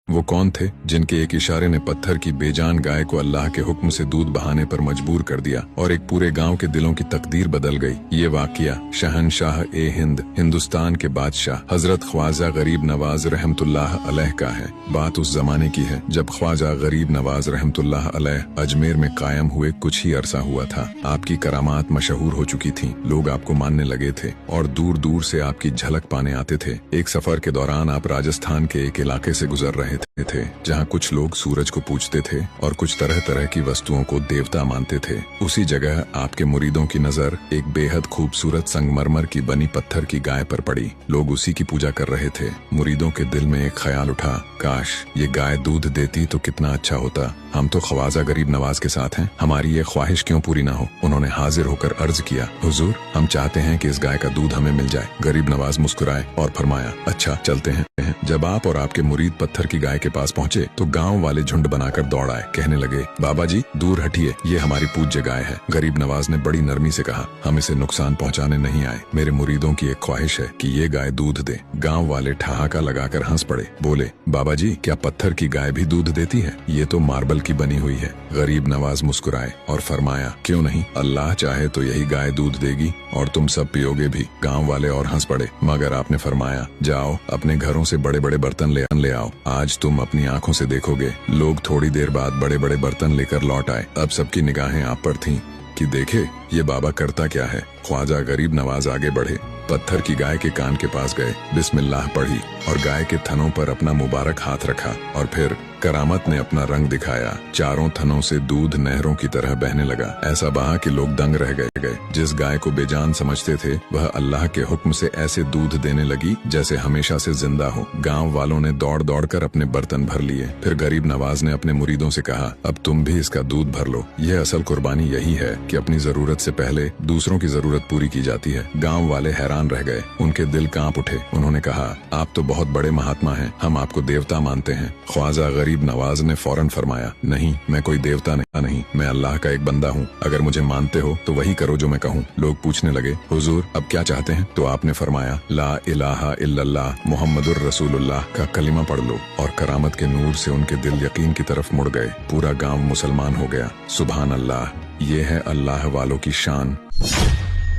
वो कौन थे जिनके एक इशारे ने पत्थर की बेजान गाय को अल्लाह के हुक्म से दूध बहाने पर मजबूर कर दिया और एक पूरे गांव के दिलों की तकदीर बदल गई। ये वाकया शहनशाह ए हिंद, हिंदुस्तान के बादशाह हजरत ख्वाजा गरीब नवाज रहमतुल्लाह अलैह का है। बात उस जमाने की है जब ख्वाजा गरीब नवाज रहमतुल्लाह अलैह अजमेर में कायम हुए कुछ ही अरसा हुआ था। आपकी करामात मशहूर हो चुकी थी, लोग आपको मानने लगे थे और दूर दूर से आपकी झलक पाने आते थे। एक सफर के दौरान आप राजस्थान के एक इलाके से गुजर रहे थे जहाँ कुछ लोग सूरज को पूजते थे और कुछ तरह तरह की वस्तुओं को देवता मानते थे। उसी जगह आपके मुरीदों की नजर एक बेहद खूबसूरत संगमरमर की बनी पत्थर की गाय पर पड़ी। लोग उसी की पूजा कर रहे थे। मुरीदों के दिल में एक ख्याल उठा, काश ये गाय दूध देती तो कितना अच्छा होता। हम तो ख्वाजा गरीब नवाज के साथ हैं, हमारी ये ख्वाहिश क्यों पूरी ना हो। उन्होंने हाजिर होकर अर्ज किया, हुजूर हम चाहते हैं कि इस गाय का दूध हमें मिल जाए। गरीब नवाज मुस्कुराए और फरमाया, अच्छा चलते हैं। जब आप और आपके मुरीद पत्थर की गाय के पास पहुँचे तो गाँव वाले झुंड बनाकर दौड़ आए, कहने लगे, बाबा जी दूर हटिए, ये हमारी पूज्य गाय है। गरीब नवाज ने बड़ी नरमी से कहा, हम इसे नुकसान पहुँचाने नहीं आए, मेरे मुरीदों की एक ख्वाहिश है कि ये गाय दूध दे। गाँव वाले ठहाका लगाकर हंस पड़े, बोले, बाबा जी क्या पत्थर की गाय भी दूध देती है? ये तो मार्बल की बनी हुई है। गरीब नवाज मुस्कुराए और फरमाया, क्यों नहीं, अल्लाह चाहे तो यही गाय दूध देगी और तुम सब पियोगे भी। गाँव वाले और हंस पड़े, मगर आपने फरमाया, जाओ अपने घरों से बड़े बड़े बर्तन ले आओ, आज तुम अपनी आंखों से देखोगे। लोग थोड़ी देर बाद बड़े बड़े बर्तन लेकर लौट आए। अब सबकी निगाहें आप पर थीं कि देखे ये बाबा करता क्या है। ख्वाजा गरीब नवाज आगे बढ़े, पत्थर की गाय के कान के पास गए, बिस्मिल्लाह पढ़ी और गाय के थनों पर अपना मुबारक हाथ रखा और फिर करामत ने अपना रंग दिखाया। चारों थनों से दूध नहरों की तरह बहने लगा। ऐसा बहा कि लोग दंग रह गए। जिस गाय को बेजान समझते थे वह अल्लाह के हुक्म से ऐसे दूध देने लगी जैसे हमेशा से जिंदा हो। गांव वालों ने दौड़ दौड़ कर अपने बर्तन भर लिए। फिर गरीब नवाज ने अपने मुरीदों से कहा, अब तुम भी इसका दूध भर लो। यह असल कुर्बानी यही है कि अपनी जरूरत से पहले दूसरों की जरूरत पूरी की जाती है। गाँव वाले हैरान रह गए, उनके दिल कांप उठे। उन्होंने कहा, आप तो बहुत बड़े महात्मा हैं, हम आपको देवता मानते हैं। ख्वाजा गरीब नवाज ने फौरन फरमाया, नहीं, मैं कोई देवता नहीं, मैं अल्लाह का एक बंदा हूँ। अगर मुझे मानते हो तो वही करो जो मैं कहूँ। लोग पूछने लगे, हुजूर अब क्या चाहते हैं? तो आपने फरमाया, ला इलाहा इल्लल्लाह मुहम्मदुर रसूलुल्लाह का कलिमा पढ़ लो। और करामत के नूर से उनके दिल यकीन की तरफ मुड़ गए। पूरा गांव मुसलमान हो गया। सुभान अल्लाह, ये है अल्लाह वालों की शान।